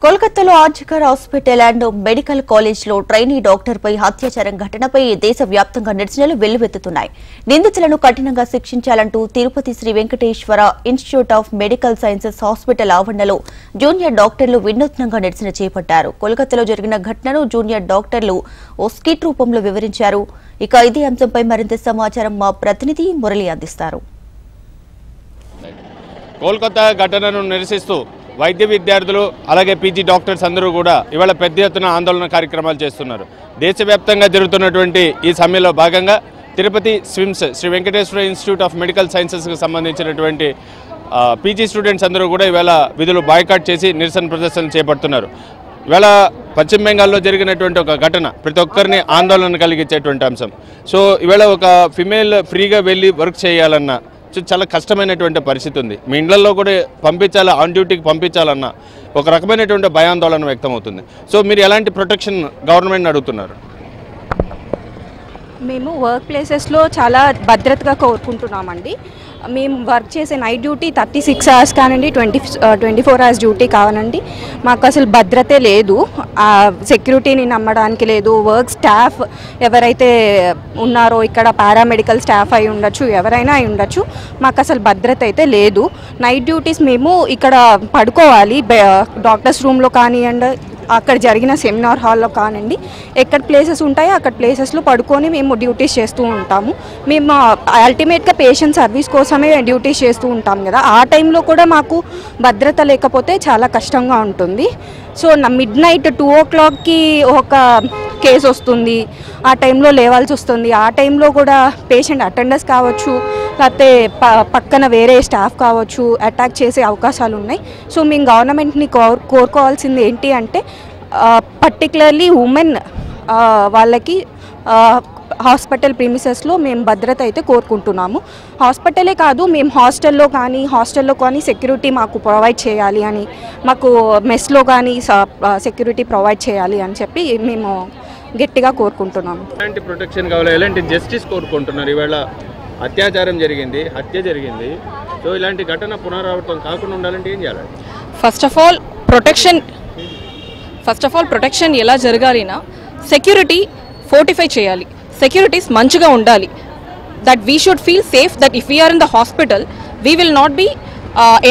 కోల్కతాలో RG Kar hospital and medical కాలేజ్లో trainee డాక్టర్పై అత్యాచారం ఘటనపై దేశవ్యాప్తంగా నిరసనలు వెల్లువెత్తుతున్నాయి. నిందితులను కఠినంగా శిక్షించాలంటూ Tirupati Sri Venkateswara Institute of Medical Sciences Hospital ఆవరణలో జూనియర్ డాక్టర్లు వినూత్నంగా నిరసన చేపట్టారు. కోల్కతాలో జరిగిన ఘటనను జూనియర్ డాక్టర్లు ఓ స్కిట్ రూపంలో వివరించారు. ఇక ఇదే అంశంపై మరింత సమాచారం మా ప్రతినిధి మురళి అందిస్తారు. కోల్కతా ఘటనను నిరసిస్తూ వైద్య విద్యార్థులు అలాగే పీజీ డాక్టర్స్ అందరూ కూడా ఇవాళ పెద్ద ఎత్తున ఆందోళన కార్యక్రమాలు చేస్తున్నారు. దేశవ్యాప్తంగా జరుగుతున్నటువంటి ఈ సమ్మెలో భాగంగా Tirupati SVIMS Sri Venkateswara Institute of Medical సైన్సెస్కి సంబంధించినటువంటి పీజీ స్టూడెంట్స్ అందరూ కూడా ఇవాళ విధులు బాయ్కాట్ చేసి నిరసన ప్రదర్శనలు చేపడుతున్నారు. ఇవాళ పశ్చిమ బెంగాల్లో జరిగినటువంటి ఒక ఘటన ప్రతి ఒక్కరిని ఆందోళన కలిగించేటువంటి అంశం. సో ఇవాళ ఒక ఫిమేల్ ఫ్రీగా వెళ్ళి వర్క్ చేయాలన్నా చాలా కష్టమైనటువంటి పరిస్థితి ఉంది. మీ ఇళ్లలో కూడా పంపించాలి, ఆన్ డ్యూటీకి పంపించాలన్న ఒక రకమైనటువంటి భయాందోళన వ్యక్తమవుతుంది. సో మీరు ఎలాంటి ప్రొటెక్షన్ గవర్నమెంట్ని అడుగుతున్నారు? మేము వర్క్ ప్లేసెస్లో చాలా భద్రతగా కోరుకుంటున్నామండి. మేము వర్క్ చేసే నైట్ డ్యూటీ 36 hours కానండి, 24 hours డ్యూటీ కావాలండి. మాకు అసలు భద్రతే లేదు, సెక్యూరిటీని నమ్మడానికి లేదు. వర్క్ స్టాఫ్ ఎవరైతే ఉన్నారో ఇక్కడ పారామెడికల్ స్టాఫ్ అయి ఉండొచ్చు, ఎవరైనా అయి ఉండొచ్చు, మాకు అసలు భద్రత అయితే లేదు. నైట్ డ్యూటీస్ మేము ఇక్కడ పడుకోవాలి, డాక్టర్స్ రూమ్లో కానివ్వండి, అక్కడ జరిగిన సెమినార్ హాల్లో కానివ్వండి, ఎక్కడ ప్లేసెస్ ఉంటాయో అక్కడ ప్లేసెస్లో పడుకొని మేము డ్యూటీస్ చేస్తూ ఉంటాము. మేము అల్టిమేట్గా పేషెంట్ సర్వీస్ కోసమే డ్యూటీస్ చేస్తూ ఉంటాం కదా, ఆ టైంలో కూడా మాకు భద్రత లేకపోతే చాలా కష్టంగా ఉంటుంది. సో midnight 2 o'clockకి ఒక కేసు వస్తుంది, ఆ టైంలో లేవాల్సి వస్తుంది. ఆ టైంలో కూడా పేషెంట్ అటెండర్స్ కావచ్చు, లేకపోతే పక్కన వేరే స్టాఫ్ కావచ్చు, అటాక్ చేసే అవకాశాలు ఉన్నాయి. సో మేము గవర్నమెంట్ని కోరుకోవాల్సింది ఏంటి అంటే పర్టికులర్లీ ఉమెన్ వాళ్ళకి హాస్పిటల్ ప్రిమిసెస్లో మేము భద్రత అయితే కోరుకుంటున్నాము. హాస్పిటలే కాదు, మేము హాస్టల్లో కానీ సెక్యూరిటీ మాకు ప్రొవైడ్ చేయాలి అని, మాకు మెస్లో కానీ సెక్యూరిటీ ప్రొవైడ్ చేయాలి అని చెప్పి మేము గట్టిగా కోరుకుంటున్నాము. ఎలాంటి ప్రొటెక్షన్ కావాలి, ఎలాంటి జస్టిస్ కోరుకుంటున్నారు? ఇవాళ అత్యాచారం జరిగింది, హత్య జరిగింది. సో ఇలాంటి ఘటన పునరావృతం కాకుండా ఉండాలంటే ఏం చేయాలి? ఫస్ట్ ఆఫ్ ఆల్ ప్రొటెక్షన్ ఎలా జరగాలినా సెక్యూరిటీ ఫోర్టిఫై చేయాలి, సెక్యూరిటీస్ మంచిగా ఉండాలి. That we should feel safe that if we are in the hospital we will not be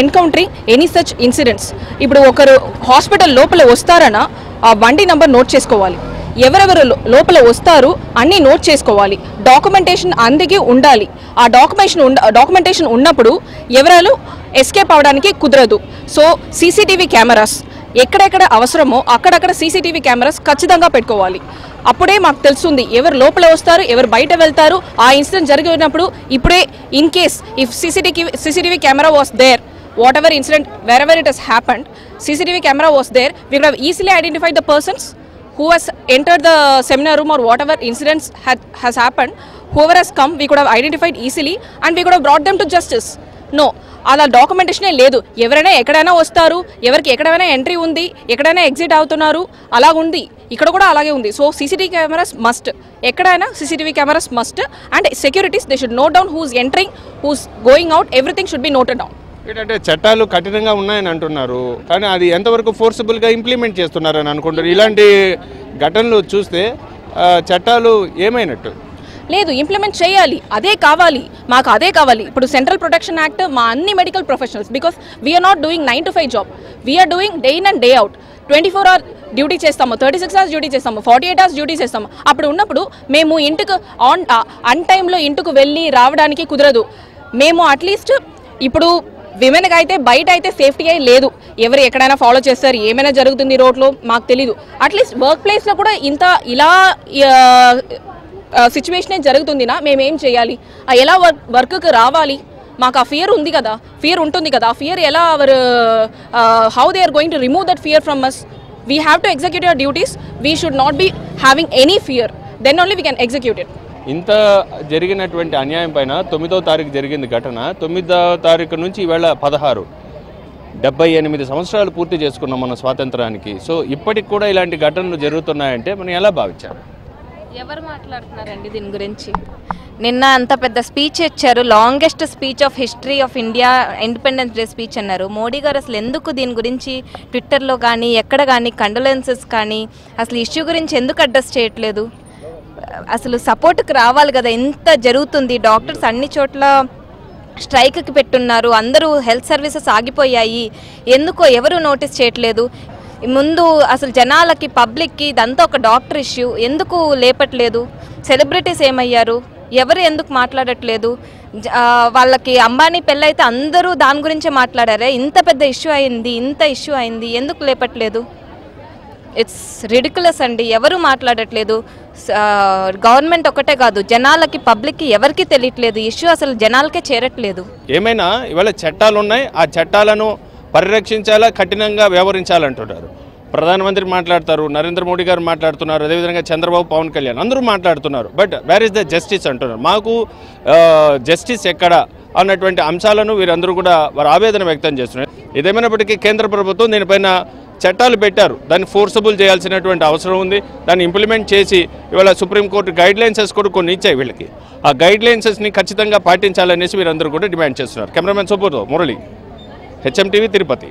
encountering any such incidents. ఇప్పుడు ఒకరు హాస్పిటల్ లోపల వస్తారనా ఆ బండి నంబర్ నోట్ చేసుకోవాలి, ఎవరెవరు లోపల వస్తారు అన్నీ నోట్ చేసుకోవాలి, డాక్యుమెంటేషన్ అందుకే ఉండాలి. ఆ డాక్యుమెంటేషన్ ఉన్నప్పుడు ఎవరు ఎస్కేప్ అవడానికి కుదరదు. సో సీసీటీవీ కెమెరాస్ ఎక్కడెక్కడ అవసరమో అక్కడక్కడ సీసీటీవీ కెమెరాస్ ఖచ్చితంగా పెట్టుకోవాలి. అప్పుడే మాకు తెలుస్తుంది ఎవరు లోపల వస్తారు, ఎవరు బయట వెళ్తారు. ఆ ఇన్సిడెంట్ జరిగినప్పుడు ఇప్పుడే in case if CCTV camera was there, whatever incident, wherever it has happened, CCTV camera was there, we would have easily identified the persons who has entered the seminar room or whatever incidents has happened. Whoever has come, we could have identified easily and we could have brought them to justice. No, అలా డాక్యుమెంటేషనే లేదు. ఎవరైనా ఎక్కడైనా వస్తారు, ఎవరికి ఎక్కడైనా entry ఉంది, ఎక్కడైనా exit అవుతున్నారు, అలా ఉంది. ఇక్కడ కూడా అలాగే ఉంది. సో CCTV కెమెరాస్ మస్ట్, ఎక్కడైనా CCTV cameras must. And securities they should note down who's entering, who's going out, everything should be noted down. ఏంటంటే చట్టాలు కఠినంగా ఉన్నాయని అంటున్నారు, కానీ అది ఎంతవరకు ఫోర్సిబుల్గా ఇంప్లిమెంట్ చేస్తున్నారని అనుకుంటారు? ఇలాంటి ఘటనలు చూస్తే చట్టాలు ఏమైనట్టు? లేదు, ఇంప్లిమెంట్ చేయాలి, అదే కావాలి, మాకు అదే కావాలి. ఇప్పుడు సెంట్రల్ ప్రొటెక్షన్ యాక్ట్ మా అన్ని medical professionals, because we are not doing 9 to 5 job, we are doing day in and day out. 24 hour duty చేస్తాము, 36 hours డ్యూటీ చేస్తాము, 48 hours డ్యూటీ చేస్తాము. అప్పుడు ఉన్నప్పుడు మేము ఇంటికి అన్ టైంలో ఇంటికి వెళ్ళి రావడానికి కుదరదు. మేము అట్లీస్ట్ ఇప్పుడు విమెన్కి అయితే బయట అయితే సేఫ్టీ అయి లేదు, ఎవరు ఎక్కడైనా ఫాలో చేస్తారు, ఏమైనా జరుగుతుంది రోడ్లో మాకు తెలీదు. అట్లీస్ట్ వర్క్ ప్లేస్లో కూడా ఇలా సిచ్యువేషనే జరుగుతుందినా మేమేం చేయాలి? ఎలా వర్క్కి రావాలి? మాకు ఆ ఫియర్ ఉంది కదా, ఫియర్ ఉంటుంది కదా. ఆ ఫియర్ ఎలా how they are going to remove that fear from us? We have to execute your duties. We should not be having any fear, then only we can execute it. ఇంత జరిగినటువంటి అన్యాయం పైన 9వ తారీఖు జరిగింది ఘటన. 9వ తారీఖు నుంచి ఈవేళ 16, 78 సంవత్సరాలు పూర్తి చేసుకున్నాం మన స్వాతంత్రానికి. సో ఇప్పటికి కూడా ఇలాంటి ఘటనలు జరుగుతున్నాయంటే మనం ఎలా భావించాలి? ఎవరు మాట్లాడుతున్నారండి దీని గురించి? నిన్న అంత పెద్ద స్పీచ్ ఇచ్చారు, longest speech of history of India independence day speech అన్నారు. మోడీ గారు అసలు ఎందుకు దీని గురించి ట్విట్టర్లో కానీ ఎక్కడ కానీ కండోలెన్సెస్ కానీ అసలు ఇష్యూ గురించి ఎందుకు అడ్రస్ చేయట్లేదు? అసలు సపోర్ట్కి రావాలి కదా. ఎంత జరుగుతుంది, డాక్టర్స్ అన్ని చోట్ల స్ట్రైక్కి పెట్టున్నారు, అందరూ హెల్త్ సర్వీసెస్ ఆగిపోయాయి, ఎందుకో ఎవరు నోటీస్ చేయట్లేదు. ముందు అసలు జనాలకి పబ్లిక్కి ఇదంతా ఒక డాక్టర్ ఇష్యూ, ఎందుకు లేపట్లేదు? సెలబ్రిటీస్ ఏమయ్యారు, ఎవరు ఎందుకు మాట్లాడట్లేదు? వాళ్ళకి అంబానీ పెళ్ళైతే అందరూ దాని గురించే మాట్లాడారే, ఇంత పెద్ద ఇష్యూ అయింది, ఎందుకు లేపట్లేదు? ఇట్స్ రిడిక్యులస్ అండి, ఎవరు మాట్లాడట్లేదు. గవర్నమెంట్ ఒకటే కాదు, జనాలకి పబ్లిక్కి ఎవరికి తెలియట్లేదు, ఇష్యూ అసలు జనాలకే చేరట్లేదు. ఏమైనా ఇవాళ చట్టాలు ఉన్నాయి, ఆ చట్టాలను పరిరక్షించాలా, కఠినంగా వ్యవహరించాలంటున్నారు. ప్రధానమంత్రి మాట్లాడతారు, నరేంద్ర మోడీ గారు మాట్లాడుతున్నారు, అదేవిధంగా చంద్రబాబు, పవన్ కళ్యాణ్ అందరూ మాట్లాడుతున్నారు. But where is the justice అంటున్నారు. మాకు జస్టిస్ ఎక్కడ అన్నటువంటి అంశాలను వీరందరూ కూడా వారు ఆవేదన వ్యక్తం చేస్తున్నారు. ఇదేమైనప్పటికీ కేంద్ర ప్రభుత్వం దీనిపైన చట్టాలు పెట్టారు, దాన్ని ఫోర్సబుల్ చేయాల్సినటువంటి అవసరం ఉంది. దాన్ని ఇంప్లిమెంట్ చేసి ఇవాళ సుప్రీంకోర్టు గైడ్ లైన్సెస్ కూడా కొన్ని ఇచ్చాయి వీళ్ళకి. ఆ గైడ్ లైన్సెస్ని ఖచ్చితంగా పాటించాలనేసి వీరందరూ కూడా డిమాండ్ చేస్తున్నారు. Cameraman support Murali, HM TV, Tirupati.